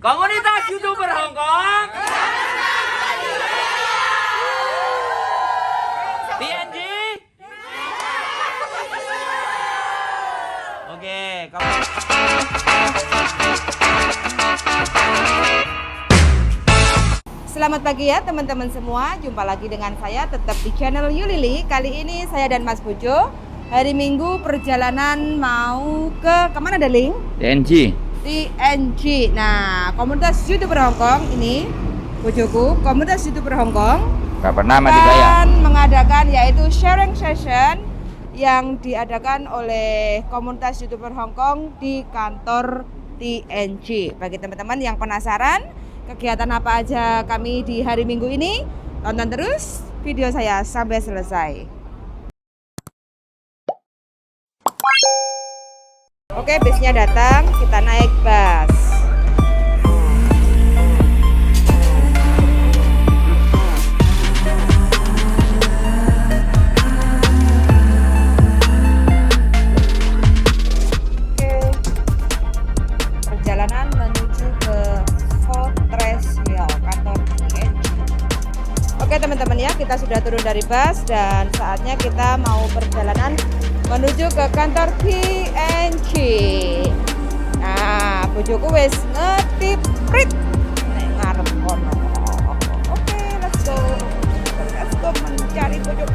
Komunitas YouTuber Hongkong. TNG. Oke, Selamat pagi ya teman-teman semua. Jumpa lagi dengan saya tetap di channel Yulili. Kali ini saya dan Mas Bojo hari Minggu perjalanan mau ke kemana Darling? TNG. TNG. Nah, komunitas YouTuber Hongkong ini Bojoku, komunitas YouTuber Hongkong Gak pernah mati gaya. mengadakan yaitu sharing session yang diadakan oleh komunitas YouTuber Hongkong di kantor TNG. Bagi teman-teman yang penasaran kegiatan apa aja kami di hari Minggu ini, tonton terus video saya sampai selesai. Oke, busnya datang, kita naik bus. Perjalanan menuju ke Fortress Hill, kantor TNG. Oke teman-teman ya, kita sudah turun dari bus dan saatnya kita mau perjalanan menuju ke kantor TNG. Nah, bojoku wis ngetiprit nek ngarep kono. Oke, let's go. Let's go mencari bojo.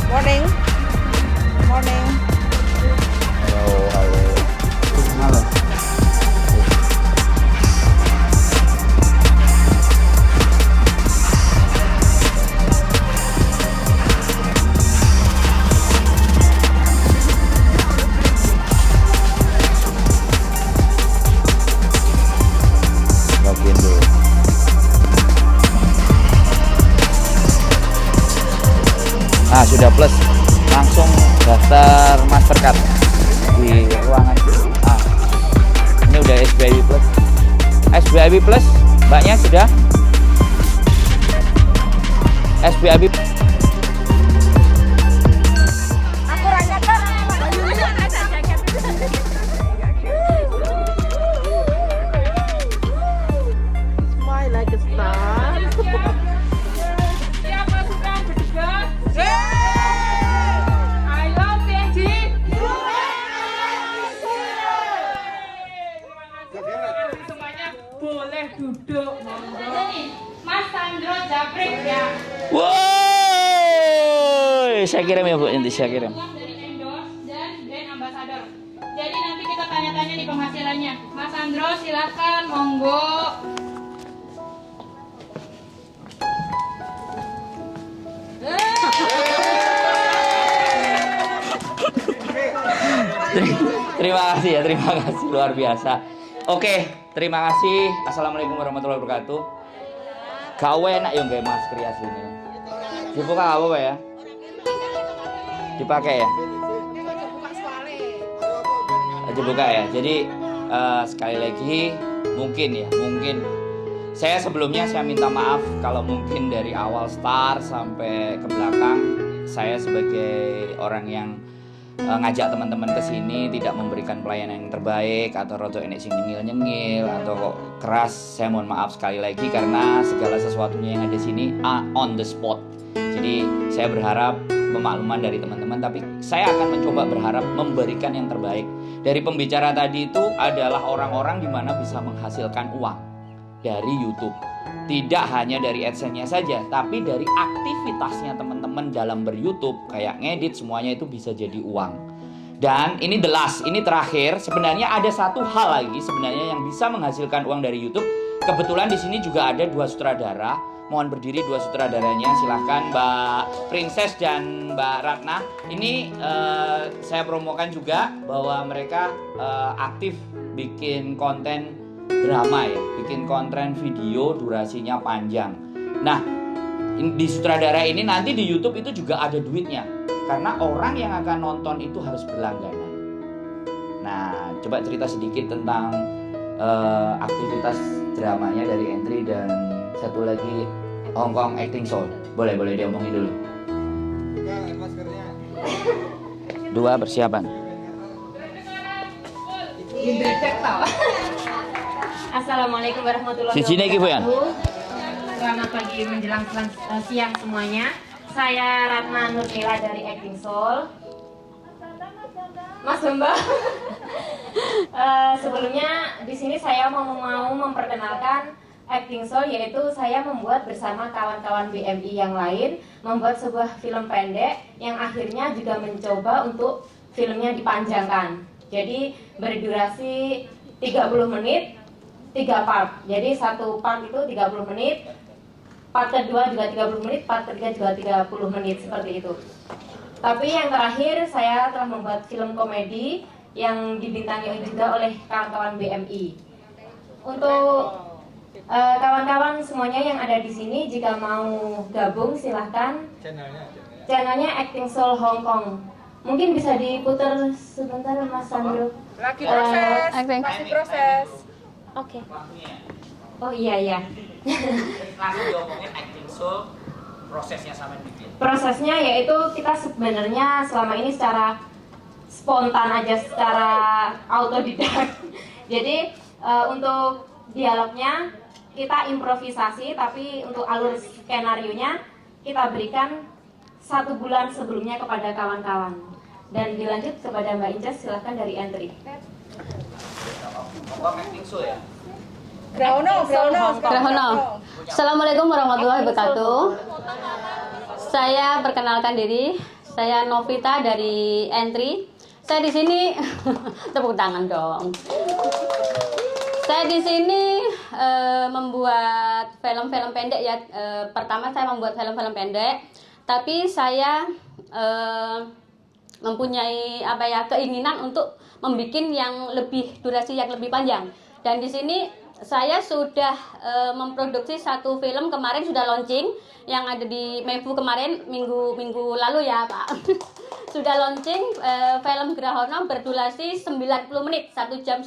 Morning. Morning. Halo. Login dulu. Nah, sudah plus, langsung daftar Mastercard di ruangan. Ah, ini udah SBIB plus. SBIB plus, mbaknya sudah? SBIB. Aku rasakan Smile like a star. Siapa suka berdebat? I love TNG. Terima kasih semuanya. Boleh duduk, monggo. Mas Sandro Japrik ya. Woi, saya kirim ya Bu, nanti saya kirim. Uang dari endorse dan brand ambassador. Jadi nanti kita tanya-tanya nih penghasilannya. Mas Sandro silakan, monggo. Terima kasih ya, terima kasih luar biasa. Oke, terima kasih. Assalamualaikum warahmatullahi wabarakatuh. Gawe enak yo nggawe masker asline. Dibuka gak apa-apa ya? Dipakai ya? Dibuka ya. Jadi sekali lagi mungkin saya sebelumnya saya minta maaf kalau mungkin dari awal start sampai ke belakang saya sebagai orang yang ngajak teman-teman ke sini tidak memberikan pelayanan yang terbaik atau roto enek sing nyengil-nyengil atau kok keras. Saya mohon maaf sekali lagi karena segala sesuatunya yang ada di sini on the spot. Jadi saya berharap pemakluman dari teman-teman, tapi saya akan mencoba berharap memberikan yang terbaik. Dari pembicara tadi itu adalah orang-orang di mana bisa menghasilkan uang dari YouTube. Tidak hanya dari AdSense-nya saja, tapi dari aktivitasnya teman-teman dalam ber-YouTube, kayak ngedit, semuanya itu bisa jadi uang. Dan ini the last, ini terakhir. Sebenarnya ada satu hal lagi sebenarnya yang bisa menghasilkan uang dari YouTube. Kebetulan di sini juga ada dua sutradara. Mohon berdiri dua sutradaranya, silahkan Mbak Princess dan Mbak Ratna. Ini saya promokan juga bahwa mereka aktif bikin konten drama ya, bikin konten video durasinya panjang. Nah, di sutradara ini nanti di YouTube itu juga ada duitnya, karena orang yang akan nonton itu harus berlangganan. Nah, coba cerita sedikit tentang aktivitas dramanya dari Entry dan satu lagi Hong Kong Acting Soul. Boleh diomongin dulu. Dua persiapan. Assalamualaikum warahmatullahi Sini iki, Bu, ya? wabarakatuh. Selamat pagi menjelang siang semuanya. Saya Ratna Nurmila dari Acting Soul. Mas Mbak. Sebelumnya di sini saya mau memperkenalkan Acting Soul, yaitu saya membuat bersama kawan-kawan BMI yang lain membuat sebuah film pendek yang akhirnya juga mencoba untuk filmnya dipanjangkan. Jadi berdurasi 30 menit, 3 part. Jadi satu part itu 30 menit, part kedua juga 30 menit, part ketiga juga 30 menit, seperti itu. Tapi yang terakhir saya telah membuat film komedi yang dibintangi juga oleh kawan-kawan BMI. Untuk kawan-kawan semuanya yang ada di sini, jika mau gabung silahkan. Channelnya Acting Soul Hong Kong. Mungkin bisa diputar sebentar, Mas Sandro. Lagi proses. Masih proses. Oke. Oh iya. Langsung diomongin Acting Soul, prosesnya sama dikit. Prosesnya yaitu kita sebenarnya selama ini secara spontan aja, secara autodidak. Jadi untuk dialognya kita improvisasi, tapi untuk alur skenarionya kita berikan 1 bulan sebelumnya kepada kawan-kawan. Dan dilanjut kepada Mbak Inces, silahkan dari Entry. Hong Acting Soul ya. Grahono. Assalamualaikum warahmatullahi wabarakatuh. Saya perkenalkan diri, saya Novita dari Entry. Saya di sini tepuk tangan dong. Saya di sini membuat film-film pendek ya. Pertama saya membuat film-film pendek, tapi saya mempunyai keinginan untuk membuat yang lebih durasi yang lebih panjang. Dan di sini saya sudah memproduksi satu film, kemarin sudah launching yang ada di Mefu kemarin minggu lalu ya Pak. Sudah launching film Grahono berdurasi 90 menit, 1,5 jam.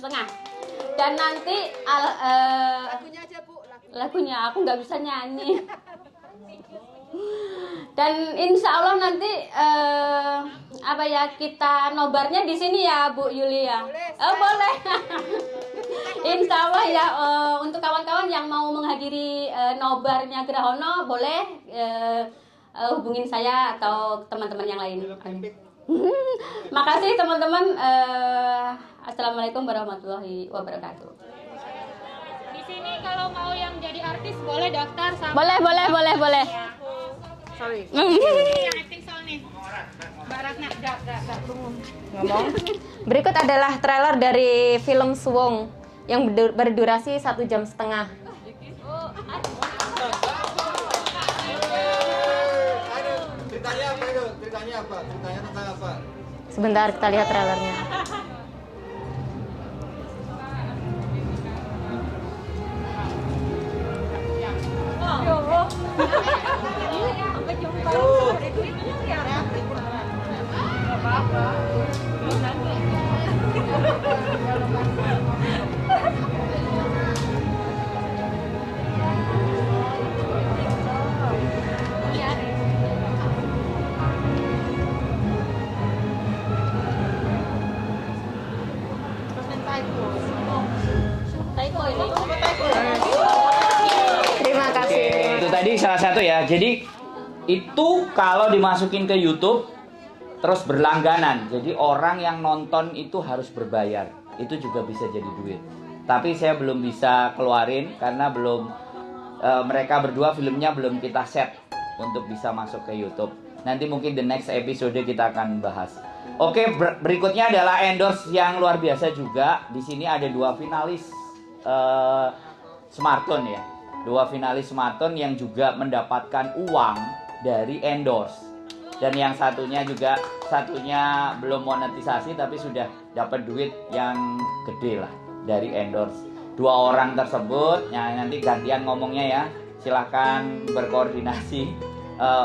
Dan nanti Lagunya aja, Bu. lagunya aku nggak bisa nyanyi. Dan insya Allah nanti kita nobarnya di sini ya Bu Yulia. Boleh. Insya Allah ya, untuk kawan-kawan yang mau menghadiri nobarnya Grahono boleh hubungin saya atau teman-teman yang lain. Makasih teman-teman. Assalamualaikum warahmatullahi wabarakatuh. Di sini kalau mau yang jadi artis boleh daftar sama. Boleh. Sorry. Ini yang Acting Soul nih. Mbak Ratna, Ngomong. Berikut adalah trailer dari film Suwong yang berdurasi 1,5 jam. Ceritanya apa itu? Ceritanya tentang apa? Sebentar kita lihat trailernya. Terima kasih. Itu tadi salah satu ya. Jadi itu kalau dimasukin ke YouTube terus berlangganan. Jadi orang yang nonton itu harus berbayar. Itu juga bisa jadi duit. Tapi saya belum bisa keluarin karena mereka berdua filmnya belum kita set untuk bisa masuk ke YouTube. Nanti mungkin the next episode kita akan bahas. Oke, berikutnya adalah endorse yang luar biasa juga. Di sini ada 2 finalis Smartone ya. 2 finalis Smartone yang juga mendapatkan uang dari endorse. Dan yang satunya belum monetisasi tapi sudah dapat duit yang gede lah dari endorse. dua orang tersebut. Ya, nanti gantian ngomongnya ya. Silahkan berkoordinasi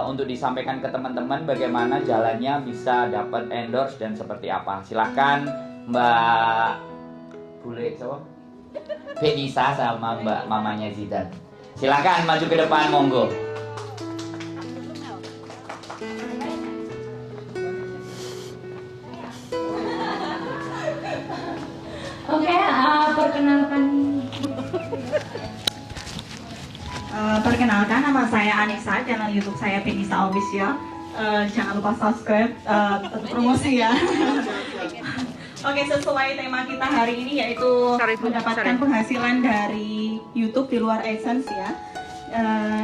untuk disampaikan ke teman-teman bagaimana jalannya bisa dapat endorse dan seperti apa. Silahkan Mbak Bule siapa? Benisa sama Mbak mamanya Zidan. Silahkan maju ke depan, monggo. Oke, perkenalkan nama saya Anissa, channel YouTube saya Benisa Official. Jangan lupa subscribe, promosi ya. Oke, sesuai tema kita hari ini yaitu mendapatkan penghasilan dari YouTube di luar AdSense ya.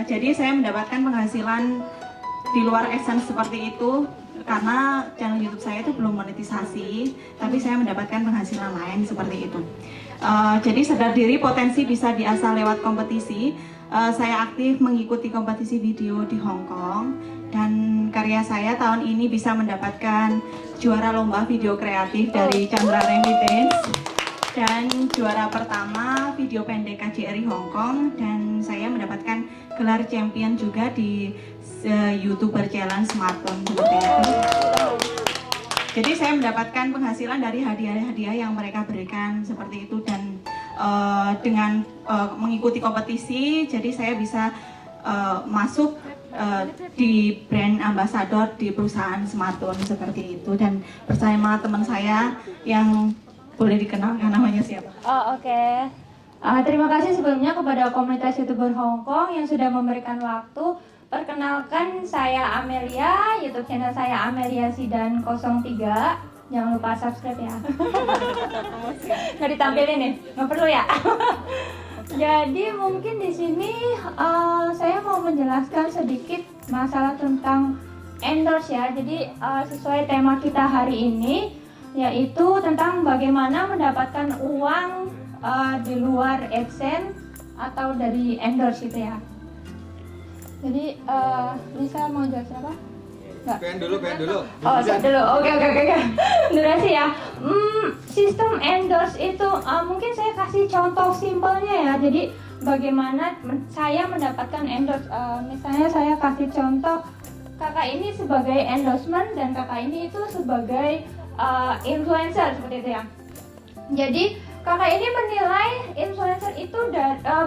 Jadi saya mendapatkan penghasilan di luar AdSense seperti itu karena channel YouTube saya itu belum monetisasi, tapi saya mendapatkan penghasilan lain seperti itu. Jadi sadar diri potensi bisa diasah lewat kompetisi. Saya aktif mengikuti kompetisi video di Hong Kong dan karya saya tahun ini bisa mendapatkan juara lomba video kreatif dari Chandra Remittance dan juara pertama video pendek KJRI Hong Kong, dan saya mendapatkan gelar champion juga di YouTuber Challenge Smartphone seperti itu. Jadi saya mendapatkan penghasilan dari hadiah-hadiah yang mereka berikan seperti itu, dan dengan mengikuti kompetisi, jadi saya bisa masuk di brand ambassador di perusahaan smartphone seperti itu, dan bersama teman saya yang boleh dikenalkan namanya siapa? Oh, oke. Terima kasih sebelumnya kepada komunitas YouTuber Hong Kong yang sudah memberikan waktu. Perkenalkan, saya Amelia, YouTube channel saya Amelia Zidan 03. Jangan lupa subscribe ya. Nggak ditampilin nih, nggak perlu ya. Jadi mungkin di sini saya mau menjelaskan sedikit masalah tentang endorse ya. Jadi sesuai tema kita hari ini, yaitu tentang bagaimana mendapatkan uang di luar AdSense atau dari endorse gitu ya. Jadi bisa mau jelasin apa? Pengen dulu. Oh, saya dulu. Oke. Durasi ya. Sistem endorse itu mungkin saya kasih contoh simpelnya ya. Jadi bagaimana saya mendapatkan endorse. Misalnya saya kasih contoh, kakak ini sebagai endorsement dan kakak ini itu sebagai influencer seperti itu ya. Jadi kakak ini menilai influencer itu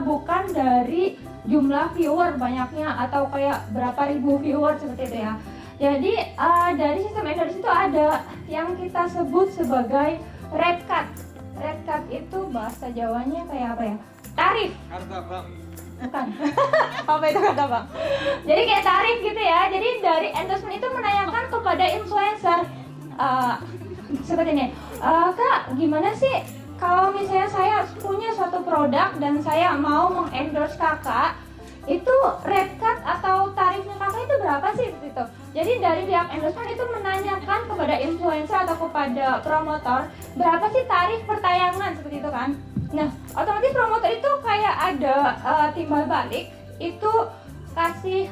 bukan dari jumlah viewer banyaknya atau kayak berapa ribu viewer seperti itu ya. Jadi dari sistem endorse itu ada yang kita sebut sebagai red cut. Red cut itu bahasa Jawanya kayak apa ya? Tarif. Harga bang. Bukan. Apa itu kata bang? Jadi kayak tarif gitu ya. Jadi dari endorsement itu menanyakan kepada influencer seperti ini. Kak, gimana sih kalau misalnya saya punya suatu produk dan saya mau mengendorse kakak, itu red cut atau tarifnya kakak itu berapa sih gitu. Jadi dari pihak endorsement itu menanyakan kepada influencer atau kepada promotor berapa sih tarif per tayangan seperti itu kan. Nah, otomatis promotor itu kayak ada timbal balik, itu kasih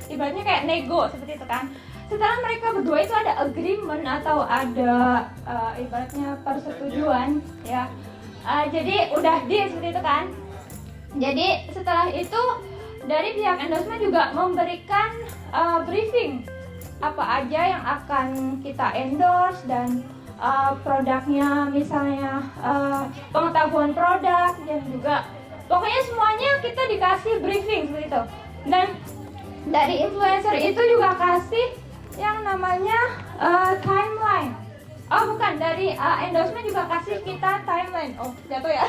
ibaratnya kayak nego seperti itu kan. Setelah mereka berdua itu ada agreement atau ada ibaratnya persetujuan ya. Jadi udah deal seperti itu kan. Jadi setelah itu dari pihak endorsement juga memberikan briefing apa aja yang akan kita endorse dan produknya, misalnya pengetahuan produk, dan juga pokoknya semuanya kita dikasih briefing seperti itu. Dan dari influencer itu juga kasih yang namanya timeline. Oh bukan, dari endorsement juga kasih kita timeline. Oh jatuh ya.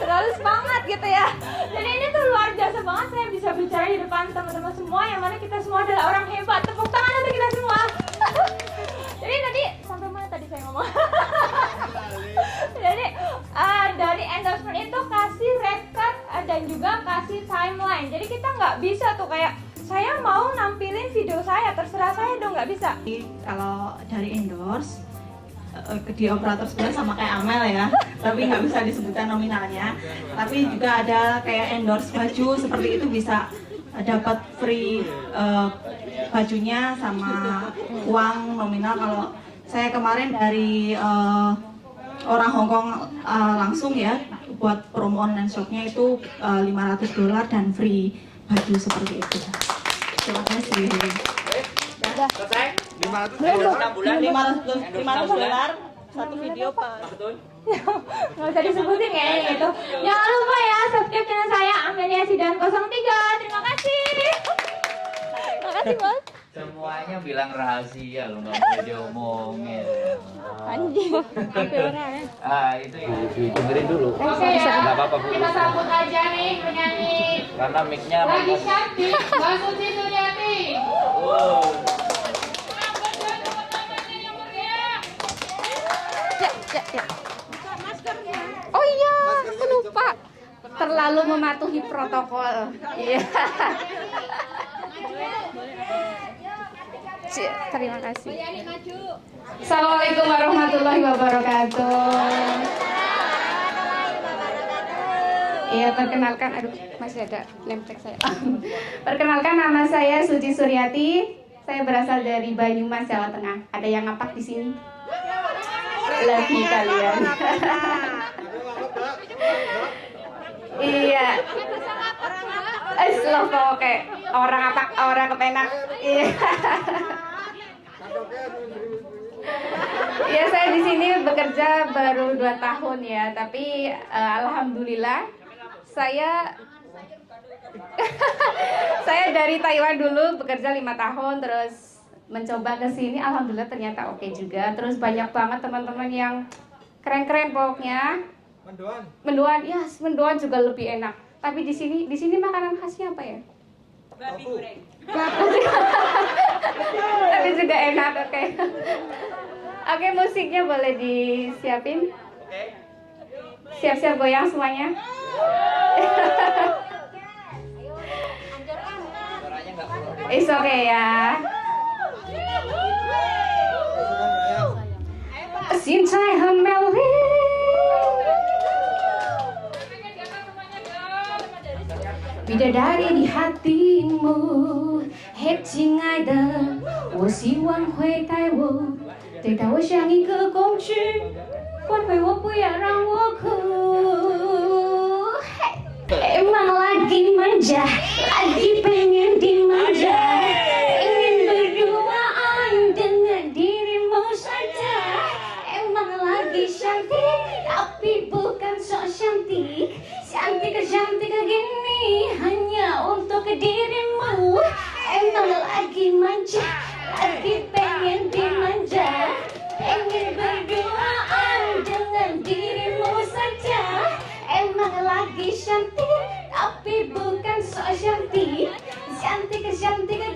Terlalu semangat gitu ya. Jadi ini tuh luar biasa banget saya bisa bicara di depan teman-teman semua, yang mana kita semua adalah orang hebat. Tepuk tangan untuk kita semua. Jadi tadi sampai mana tadi saya ngomong? Jadi dari endorsement itu kasih red cut dan juga kasih timeline. Jadi kita nggak bisa tuh kayak saya mau nampilin video saya, terserah saya dong, nggak bisa. Kalau dari endorse di operator sebelah sama kayak Amel ya, tapi nggak bisa disebutkan nominalnya. Tapi juga ada kayak endorse baju seperti itu, bisa dapat free bajunya sama uang nominal. Kalau saya kemarin dari orang Hongkong langsung ya, buat promo online shopnya itu $500 dan free baju seperti itu. Terima kasih. Selesai? 500 6 bulan nih. $500 satu video Pak. Nggak usah disebutin kayaknya gitu. Jangan lupa ya subscribe channel saya Amelia Sidan 03. Terima kasih. Terima kasih Mas. Semuanya bilang rahasia loh, nggak boleh diomongin. Anjing. Itu ya. Dengerin dulu. Oke ya. Nggak apa-apa Bu. Kita sambut aja nih penyanyi Karena mic-nya lagi cantik, Mbak Suci Suryati. Oh. Oh iya, aku lupa. Terlalu mematuhi protokol. Iya. Terima kasih. Assalamualaikum warahmatullahi wabarakatuh. Iya, perkenalkan, aduh masih ada name tag saya. Perkenalkan, nama saya Suci Suryati. Saya berasal dari Banyumas, Jawa Tengah. Ada yang ngapak di sini? Lagi kalian. Iya. Slow oke. Orang apa? Orang kepenak. Iya. Ya, saya di sini bekerja baru 2 tahun ya, tapi alhamdulillah saya saya dari Taiwan dulu bekerja 5 tahun, terus mencoba ke sini, alhamdulillah ternyata oke juga. Terus banyak banget teman-teman yang keren-keren pokoknya. Mendoan, ya mendoan juga lebih enak. Tapi di sini makanan khasnya apa ya? Babi goreng. Tapi juga enak, oke. Oke, musiknya boleh disiapin. Siap-siap goyang semuanya. It's okay ya. Cintai Hameli. Bidadari di hatimu, hết情爱的，我希望会带我，对待我像一个工具，关怀我不要让我哭。Emang lagi manja, lagi pengen dimanja, ingin berduaan dengan dirimu saja. Emang lagi cantik, tapi bukan sok cantik, cantik gini hanya untuk dirimu. Emang lagi manja, lagi pengen dimanja, ingin berduaan dengan dirimu saja. Emang lagi cantik, tapi bukan sok cantik, cantik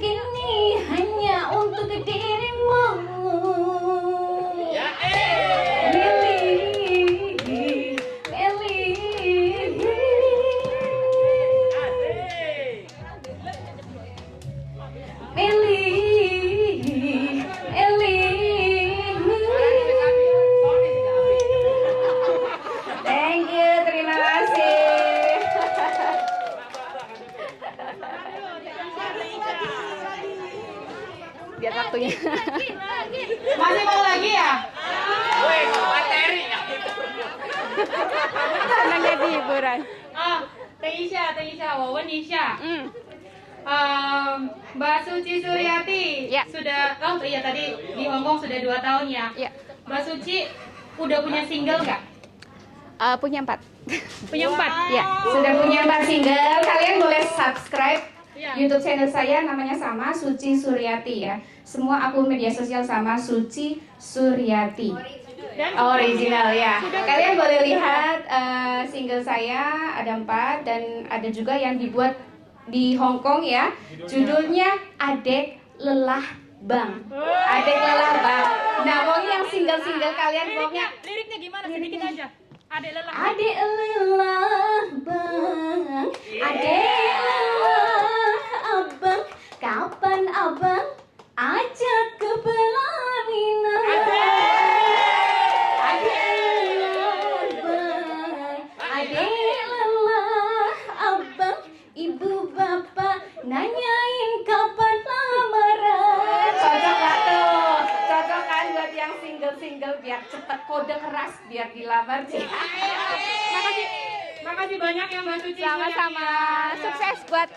gini hanya untuk dirimu. Thank you, terima kasih. Biar waktunya. Masih mau lagi ya? Senangnya di hiburan. Ah, 等一下，我问一下。Mbak Suci Suryati Ya. sudah, iya tadi di Hong Kong sudah 2 tahun ya. Ya. Mbak Suci udah punya single nggak? Punya 4. Punya 4? Ya, sudah punya 4 single. Kalian boleh subscribe Ya. YouTube channel saya, namanya sama, Suci Suryati ya. Semua akun media sosial sama, Suci Suryati. Original ya. Kalian boleh lihat single saya ada 4 dan ada juga yang dibuat di Hong Kong ya. Judulnya Adek Lelah Bang. Adek Lelah Bang. Nah, pokoknya yang single-single kalian pokoknya Liriknya gimana? Sedikit aja. Adek lelah. Adek lelah bang, adek lelah abang, kapan abang ajak ke pelaminan? Adek lelah bang, adek lelah abang, ibu bapak nanyain kapan lamaran. Cocok gak tuh? Cocok kan buat yang single-single biar cepet kode keras biar dilamar sih. Makasih. Makasih banyak ya Mbak Suci. Sama-sama. Sukses buat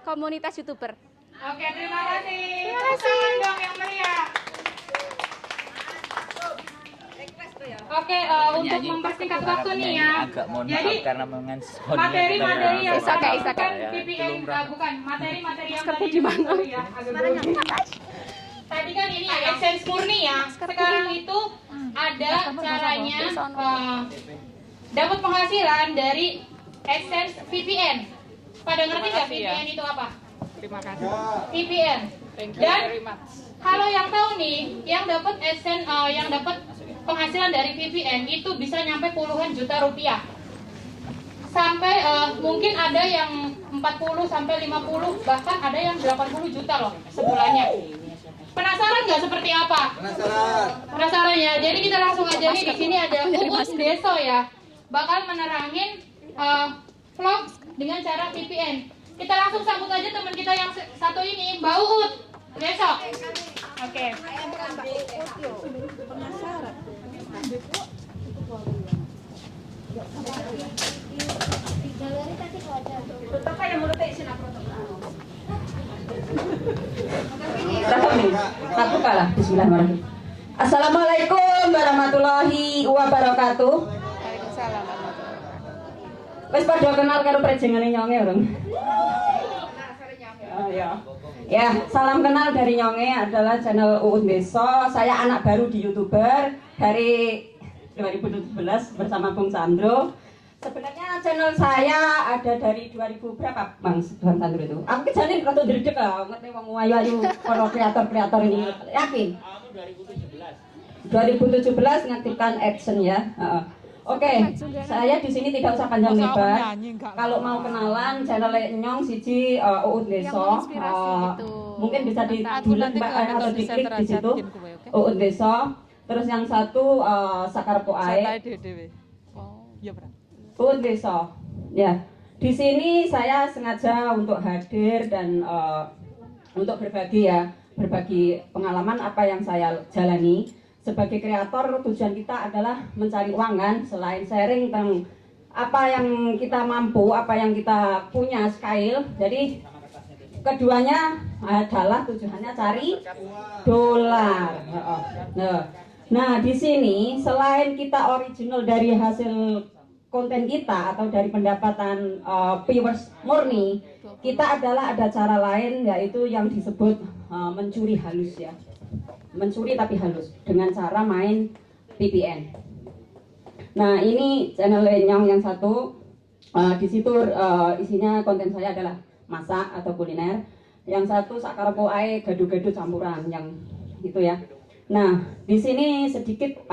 komunitas YouTuber. Oke, terima kasih. Terima kasih. Dong yang meriah. Oke, untuk mempersingkat waktu nih ya. Agak mohon Jadi, maaf karena materi-materi yang Isaka. bukan PPN, bukan materi-materi yang tadi itu ya, agak grogi. Tadi kan ini ya AdSense murni ya. Sekarang itu ada caranya dapat penghasilan dari AdSense VPN. Pada ngerti nggak VPN itu apa? Terima kasih. VPN. Dan kalau yang tahu nih, yang dapat AdSense, yang dapat penghasilan dari VPN itu bisa nyampe puluhan juta rupiah. Sampai mungkin ada yang 40 sampai 50, bahkan ada yang 80 juta loh sebulannya. Penasaran nggak seperti apa? Penasaran. Penasaran ya. Jadi kita langsung aja nih, di sini ada Uut Deso ya. Bakal menerangin vlog dengan cara VPN. Kita langsung sambut aja teman kita yang satu ini, Mbak Uut Deso. Oke. Bismillahirrahmanirrahim. Assalamualaikum warahmatullahi wabarakatuh. Wes padha kenal karo prejengane Nyonge urung? Oh ya. Ya, salam kenal dari Nyonge adalah channel Uut Deso. Saya anak baru di YouTuber dari 2017 bersama Bung Sandro. Sebenarnya channel saya ada dari 2000 berapa Bang Sandro itu? Aku kejane rada ndredeg ah, ngerti wong ayu-ayu para kreator-kreator ini. Yakin? 2017 ngaktifkan action ya. Oke, saya di sini tidak usah panjang lebar. Kalau mau kenalan channel Nyong siji Uut Deso. Mungkin bisa ditulis Mbak atau diklik di situ. Uut Deso. Terus yang satu Sakarpo Ae. Uut Deso. Ya. Di sini saya sengaja untuk hadir dan untuk berbagi ya, berbagi pengalaman apa yang saya jalani. Sebagai kreator, tujuan kita adalah mencari uang kan, selain sharing tentang apa yang kita mampu, apa yang kita punya skill. Jadi keduanya adalah tujuannya cari dolar. Nah, di sini selain kita original dari hasil konten kita atau dari pendapatan viewers murni, kita adalah ada cara lain yaitu yang disebut mencuri halus ya. Mencuri tapi halus dengan cara main VPN. Nah, ini channel Nyong yang satu. Di situ isinya konten saya adalah masak atau kuliner. Yang satu Sakarpo Ae gado-gado campuran yang itu ya. Nah, di sini sedikit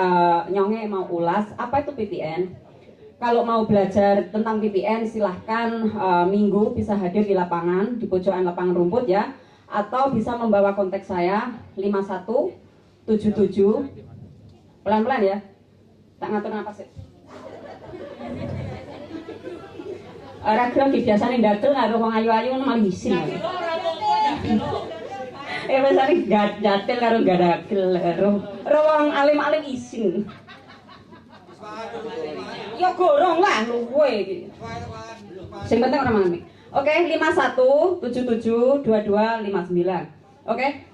Nyonge mau ulas apa itu VPN. Kalau mau belajar tentang VPN silahkan minggu bisa hadir di lapangan, di pojokan lapangan rumput ya. Atau bisa membawa kontak saya 5177 pelan-pelan ya, tak ngatur napas sih. Ragra biasanya ndadel karo wong ayu-ayu malah isin. Biasanya gatel karo gadagel karo wong alim-alim isin. Ya gorong lah luwe iki. Sing penting ora mangan. Oke, 51772259. Oke.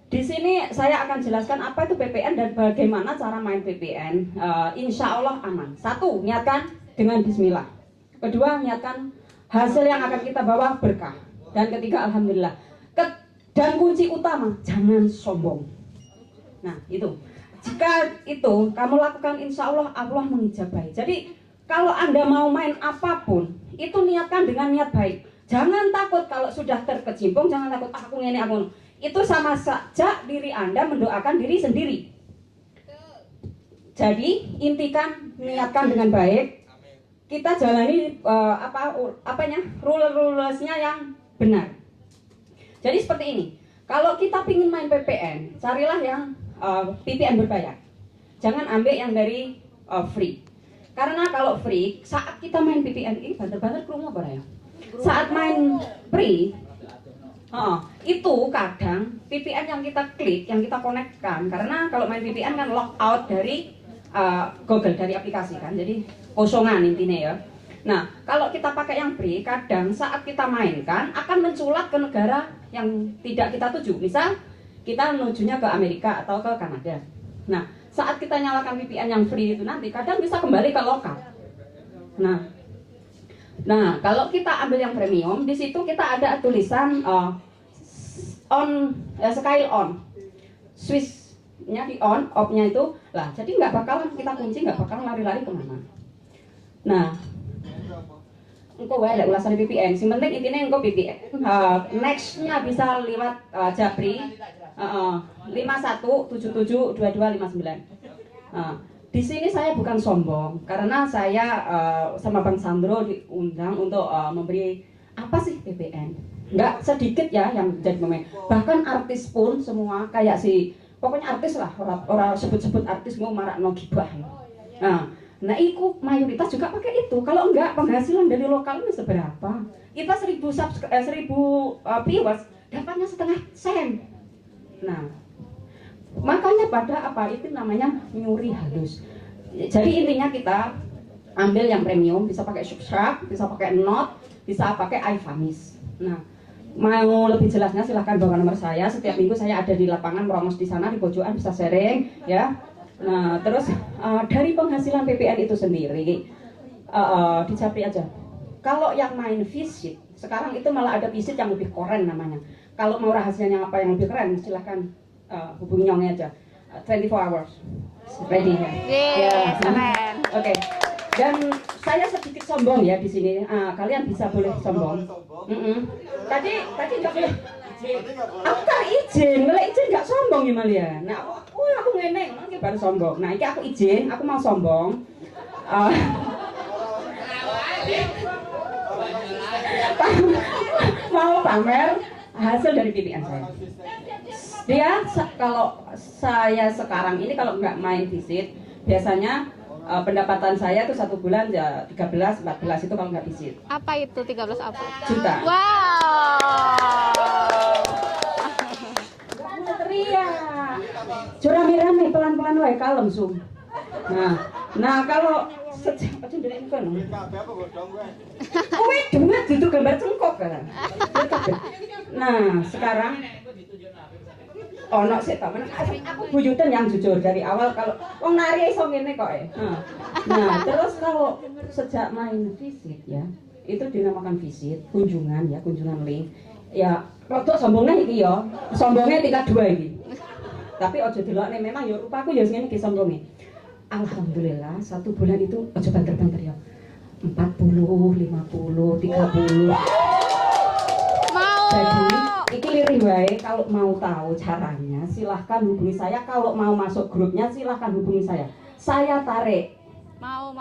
Di sini saya akan jelaskan apa itu VPN dan bagaimana cara main VPN. Insya Allah aman. Satu, niatkan dengan bismillah. Kedua, niatkan hasil yang akan kita bawa berkah. Dan ketiga, alhamdulillah. Dan kunci utama, jangan sombong. Nah, itu. Jika itu kamu lakukan, insya Allah Allah mengijabahi. Jadi kalau Anda mau main apapun, itu niatkan dengan niat baik. Jangan takut kalau sudah terkecimpung, jangan takut aku ngene aku. Itu sama saja diri Anda mendoakan diri sendiri. Jadi intikan, niatkan dengan baik. Kita jalani rulesnya yang benar. Jadi seperti ini. Kalau kita ingin main VPN, carilah yang VPN berbayar. Jangan ambil yang dari free. Karena kalau free, saat kita main VPN ini banter-banter krungu apa ya? Saat main free, itu kadang VPN yang kita klik, yang kita konekkan. Karena kalau main VPN kan logout dari Google, dari aplikasi kan. Jadi kosongan intinya ya. Nah, kalau kita pakai yang free, kadang saat kita mainkan akan menculat ke negara yang tidak kita tuju. Misal, kita menujunya ke Amerika atau ke Kanada. Nah, saat kita nyalakan VPN yang free itu nanti, kadang bisa kembali ke lokal. Nah, kalau kita ambil yang premium, di situ kita ada tulisan Sky on, switch-nya di on, off-nya itu, lah. Jadi nggak bakalan kita kunci, nggak bakalan lari-lari kemana. Nah, engkau ada ulasan VPN. Yang penting intinya engkau VPN. Next-nya bisa lewat Japri 51772259. Di sini saya bukan sombong karena saya sama Bang Sandro diundang untuk memberi apa sih VPN. Nggak sedikit ya yang jadi pemain. Bahkan artis pun semua kayak pokoknya artis lah, orang sebut-sebut artis mau marah no gibah. Nah, itu mayoritas juga pakai itu. Kalau enggak, penghasilan dari lokal ini seberapa? Kita 1000 viewers dapatnya setengah sen. Nah, makanya pada apa itu namanya nyuri halus. Jadi intinya kita ambil yang premium, bisa pakai subscribe, bisa pakai note, bisa pakai iFamis. Nah, mau lebih jelasnya silahkan bawa nomor saya. Setiap minggu saya ada di lapangan merongos di sana di pojokan, bisa sharing ya. Nah, terus dari penghasilan VPN itu sendiri di Japri aja. Kalau yang main visit, sekarang itu malah ada visit yang lebih keren namanya. Kalau mau rahasianya apa yang lebih keren, silahkan hubungi Nyongnya aja. 24 hours ready ya. Keren. Oke. Dan saya sedikit sombong ya di sini. Kalian bisa boleh sombong. Tadi nggak boleh. Aku kan izin, kalau izin nggak sombong gimana ya? Nah, aku ngene, nanti baru sombong. Nah, ini aku izin, aku mau sombong. Mau pamer hasil dari VPN saya. Dia kalau saya sekarang ini kalau nggak main visit, biasanya pendapatan saya tuh 1 bulan ya 13, 14 itu kalau nggak visit. Apa itu 13 apa? Juta. Wow. Teriak. Rame-rame pelan-pelan wae kalem sum. Nah kalau sejak aja ndelok kan. Kowe duit itu gambar cengkok kan. Nah, sekarang ono sik ta meneng aku buyutan yang jujur dari awal kalau wong nari iso ngene kok Nah, terus kalau sejak main visit ya, itu dinamakan visit, kunjungan ya, kunjungan link. Ya, rodok sombongnya iki ya. Sombongnya tingkat 2 iki. Tapi ojo delokne memang ya rupaku ya ngene iki sombonge. Alhamdulillah 1 bulan itu ojo banter-banter ya. 40, 50, 30. Jadi, iki lirih wae kalau mau tahu caranya silahkan hubungi saya. Kalau mau masuk grupnya silahkan hubungi saya. Saya tarik. Mau.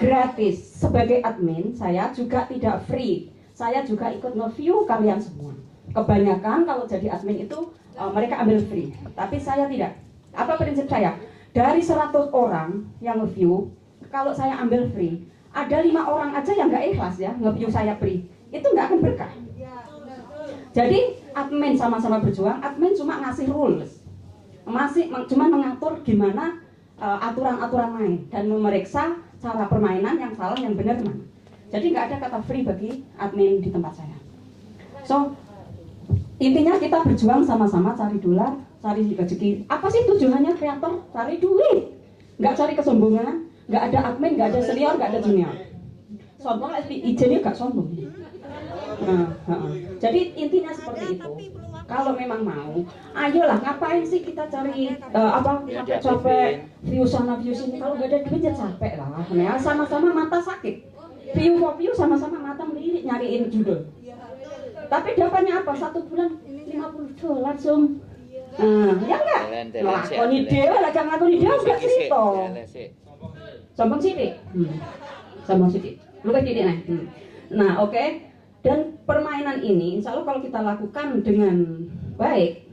Gratis. Sebagai admin saya juga tidak free. Saya juga ikut nge-view kalian semua. Kebanyakan kalau jadi admin itu mereka ambil free, tapi saya tidak. Apa prinsip saya? Dari 100 orang yang nge-view, kalau saya ambil free, ada 5 orang aja yang nggak ikhlas ya nge-view saya free. Itu nggak akan berkah. Jadi admin sama-sama berjuang, admin cuma ngasih rules, cuma mengatur gimana aturan-aturan main dan memeriksa cara permainan yang salah yang benar mana. Jadi nggak ada kata free bagi admin di tempat saya. So intinya kita berjuang sama-sama cari dolar, cari rezeki. Apa sih tujuannya kreator? Cari duit, nggak cari kesombongan. Nggak ada admin, nggak ada senior, nggak ada junior. Sombong izinnya nggak sombong. Jadi intinya seperti itu. Kalau memang mau, ayolah, ngapain sih kita cari capek view sana view sini. Kalau nggak ada duit ya capek lah. Nah, sama-sama mata sakit. View sama-sama mata melirik nyariin judul. Tapi dapatnya apa? 1 bulan $50 sum. Ya enggak? Lakoni dewa lah, jangan lakoni dewa enggak cerita. Sombong sithik. Sombong sithik. Lu kan jadi nih. Nah, oke. Dan permainan ini insya Allah kalau kita lakukan dengan baik,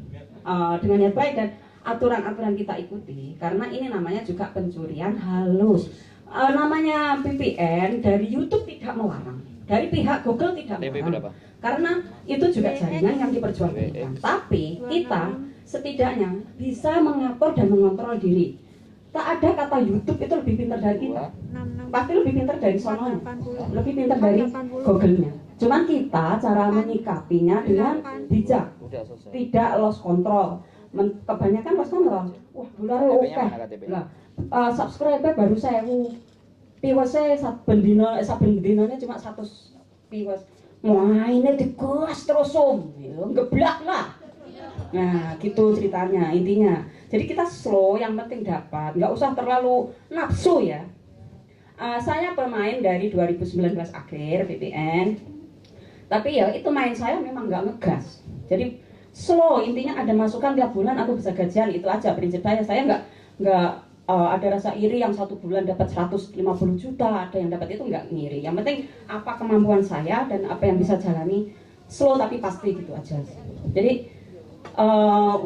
dengan niat baik dan aturan-aturan kita ikuti, karena ini namanya juga pencurian halus. Namanya VPN dari YouTube tidak melarang, dari pihak Google tidak melarang, karena itu juga jaringan yang diperjualbelikan. Tapi kita setidaknya bisa mengatur dan mengontrol diri. Tak ada kata YouTube itu lebih pintar dari kita. Pasti lebih pintar dari sononya, lebih pintar dari Google-nya. Cuman kita cara menyikapinya dengan bijak, tidak lost control. Kebanyakan lost control. Wah, dolare oke. Lah, subscribe baru 1000. Piwese saben dinane cuma 100 piwes. Maine digas terus ngeblak lah. Nah, gitu ceritanya intinya. Jadi kita slow, yang penting dapat, nggak usah terlalu nafsu ya. Saya pemain dari 2019 akhir VPN, tapi ya itu main saya memang nggak ngegas. Jadi slow, intinya ada masukan tiap bulan aku bisa gajian, itu aja prinsip saya. Saya nggak ada rasa iri yang 1 bulan dapat 150 juta, ada yang dapat itu nggak ngiri. Yang penting apa kemampuan saya dan apa yang bisa jalani, slow tapi pasti gitu aja. Jadi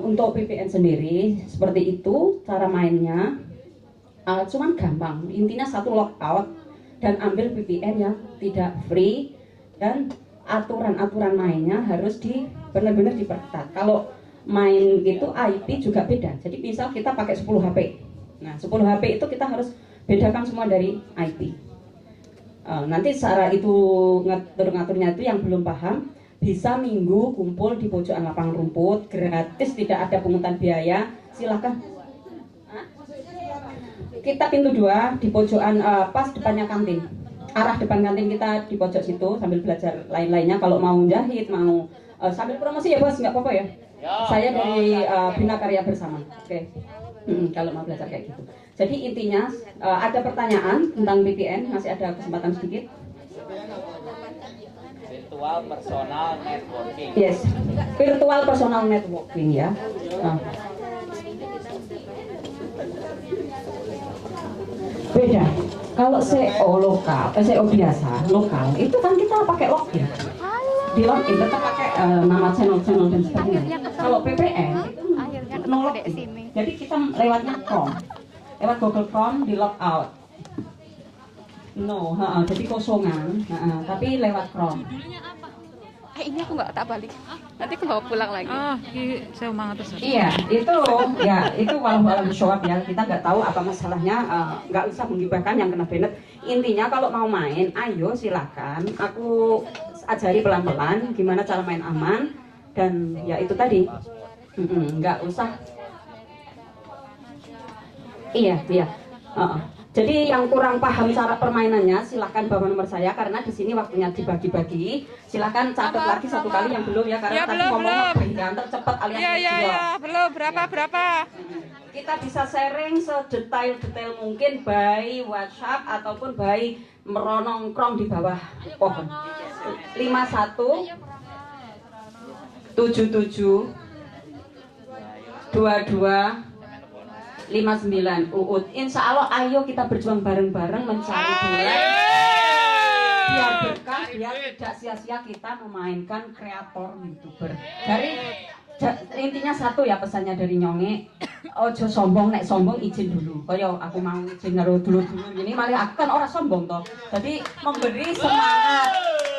untuk VPN sendiri seperti itu cara mainnya, cuman gampang. Intinya satu logout dan ambil VPN yang tidak free, dan aturan-aturan mainnya harus benar-benar diperketat. Kalau main itu IP juga beda. Jadi misal kita pakai 10 HP. Nah, 10 HP itu kita harus bedakan semua dari IP. Nanti cara itu ngatur-ngaturnya itu yang belum paham bisa minggu kumpul di pojokan lapangan rumput gratis, tidak ada pungutan biaya, silahkan. Kita pintu 2 di pojokan pas depannya kantin, arah depan kantin kita di pojok situ sambil belajar lain-lainnya. Kalau mau jahit, mau sambil promosi ya bos, nggak apa-apa ya. Saya dari Bina Karya Bersama. Oke. Kalau mau belajar kayak gitu. Jadi intinya ada pertanyaan tentang VPN, masih ada kesempatan sedikit. Virtual personal networking. Yes, virtual personal networking ya. Beda. Kalau SEO lokal, SEO biasa lokal itu kan kita pakai login. Di login kita pakai nama channel-channel dan sebagainya. Kalau VPN itu no login. Jadi kita lewatnya Chrome, lewat Google Chrome di logout. No, jadi kosongan, tapi lewat Chrome. Ini aku nggak tak balik, nanti aku bawa pulang lagi. Saya mau ngatur. Iya, itu walau show up ya. Kita nggak tahu apa masalahnya, nggak usah menggibahkan yang kena banned. Intinya kalau mau main, ayo silakan. Aku ajari pelan-pelan gimana cara main aman, dan ya itu tadi, nggak usah. Iya. Jadi yang kurang paham cara permainannya silahkan bawa nomor saya, karena di sini waktunya dibagi-bagi. Silahkan catat lagi satu kali yang belum ya, karena tadi ngomongnya diantar cepat alias Belum berapa. Kita bisa sharing sedetail-detail mungkin by WhatsApp ataupun by meronongkrong di bawah pohon. 51 77 22 59 Uut. Insya Allah ayo kita berjuang bareng-bareng mencari bulan biar berkah, biar tidak sia-sia kita memainkan kreator YouTuber. Intinya satu ya pesannya dari Nyonge, ojo sombong, nek sombong izin dulu. Kaya aku mau izin naruh dulu ini, malah aku kan orang sombong toh. Jadi memberi semangat,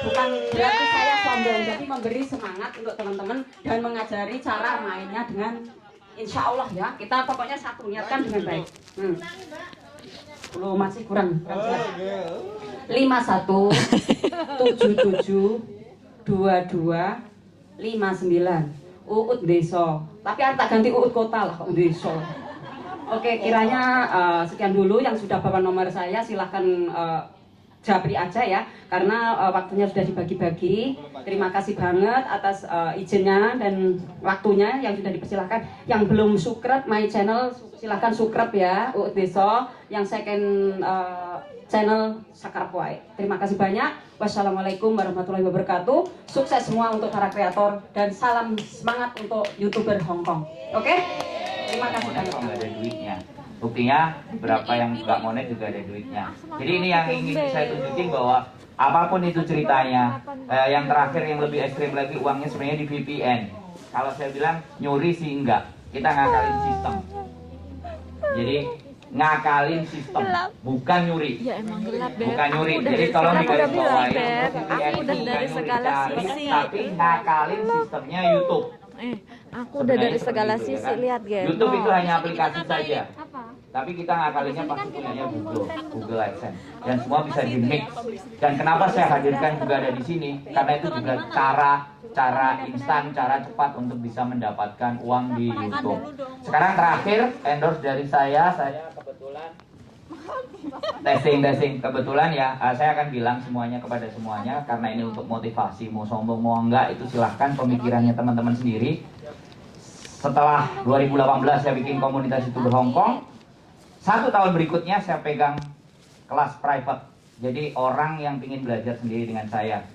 bukan berarti saya sombong. Jadi memberi semangat untuk teman-teman dan mengajari cara mainnya dengan insya Allah ya, kita pokoknya satu niatkan dengan baik. Masih kurang jelas. 51 77 22 59 Uut Deso. Tapi harus tak ganti Uut Kota lah, kok Deso. Oke, kiranya sekian dulu yang sudah bawa nomor saya, silahkan japri aja ya, karena waktunya sudah dibagi-bagi. Terima kasih banget atas izinnya dan waktunya yang sudah dipersilahkan. Yang belum subscribe my channel, silahkan subscribe ya, Uut Deso. Yang second channel Sakar Puai. Terima kasih banyak. Wassalamualaikum warahmatullahi wabarakatuh. Sukses semua untuk para kreator dan salam semangat untuk YouTuber Hongkong. Oke? Terima kasih banyak. Nggak ada duitnya. Buktinya berapa yang nggak monet juga ada duitnya. Jadi ini yang ingin saya tunjukin bahwa apapun itu ceritanya, yang terakhir yang lebih ekstrim lagi uangnya sebenarnya di VPN. Kalau saya bilang nyuri sih enggak, kita ngakalin sistem. Jadi ngakalin sistem, bukan nyuri. Ya emang gelap, Beb. Bukan nyuri. Jadi tolong digarisbawahi, VPN bukan nyuri cari, tapi ngakalin sistemnya YouTube. Aku udah dari segala sisi lihat, Gen. YouTube itu hanya aplikasi saja. Tapi kita ngakalinnya pasti punyanya Google AdSense. Dan semua bisa di mix. Dan kenapa saya hadirkan juga ada di sini? Karena itu juga cara instan, cara cepat untuk bisa mendapatkan uang di YouTube. Sekarang terakhir endorse dari saya kebetulan testing kebetulan ya, saya akan bilang semuanya kepada semuanya karena ini untuk motivasi, mau sombong mau enggak itu silahkan pemikirannya teman-teman sendiri. Setelah 2018 saya bikin komunitas YouTuber Hongkong, 1 tahun berikutnya saya pegang kelas private. Jadi orang yang ingin belajar sendiri dengan saya,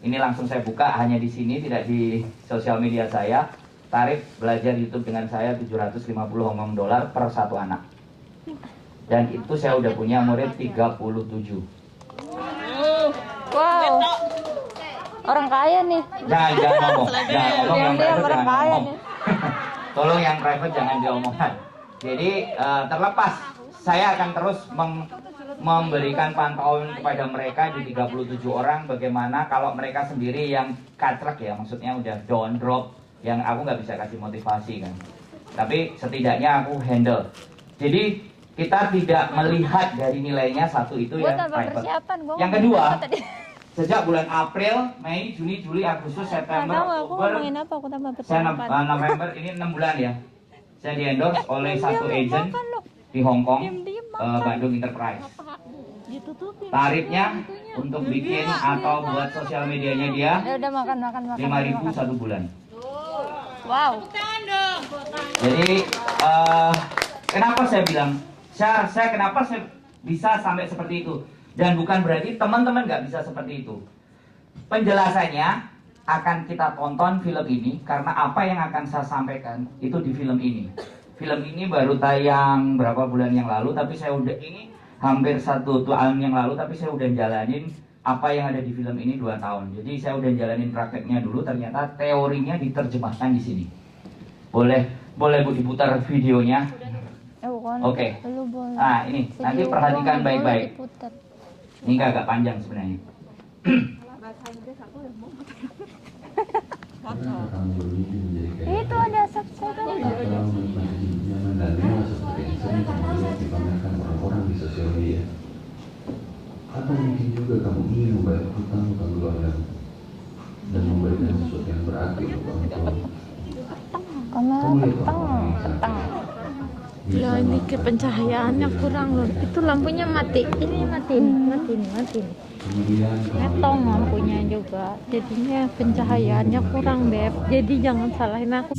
ini langsung saya buka hanya di sini, tidak di sosial media saya. Tarif belajar YouTube dengan saya 750 Hongkong dolar per 1 anak. Dan itu saya udah punya murid 37. Wow. Orang kaya nih. Jangan ngomong. Jangan ngomong yang private, orang jangan kaya ngomong. nih. Tolong yang private jangan diomongkan. Jadi terlepas saya akan terus memberikan pantauan kepada mereka di 37 orang bagaimana kalau mereka sendiri yang katrek ya, maksudnya udah down drop, yang aku nggak bisa kasih motivasi kan. Tapi setidaknya aku handle. Jadi kita tidak melihat dari nilainya satu itu yang private. Yang kedua, sejak bulan April, Mei, Juni, Juli, Agustus, September, Oktober, November, ini 6 bulan ya. Saya di-endorse oleh satu agent di Hong Kong, Bandung Enterprise. Tarifnya untuk bikin atau buat sosial medianya dia 5.000 1 bulan. Wow. Jadi kenapa saya bilang kenapa saya bisa sampai seperti itu, dan bukan berarti teman-teman nggak bisa seperti itu. Penjelasannya akan kita tonton film ini karena apa yang akan saya sampaikan itu di film ini. Film ini baru tayang berapa bulan yang lalu, tapi saya udah ini hampir 1 tahun yang lalu, tapi saya udah jalanin apa yang ada di film ini 2 tahun. Jadi saya udah jalanin prakteknya dulu, ternyata teorinya diterjemahkan di sini. Boleh Bu diputar videonya. Oke. Nah ini nanti perhatikan baik-baik. Ini agak panjang sebenarnya. Itu ada subscriber. orang di sosial media. Atau mungkin juga kamu ingin membayar hutang keluarga dan memberikan sesuatu yang berarti untuk orang tua. Petang. Ya ini pencahayaannya kurang loh. Itu lampunya mati. Ini matiin. Ngetong lampunya juga. Jadinya pencahayaannya kurang, Beb. Jadi jangan salahin aku.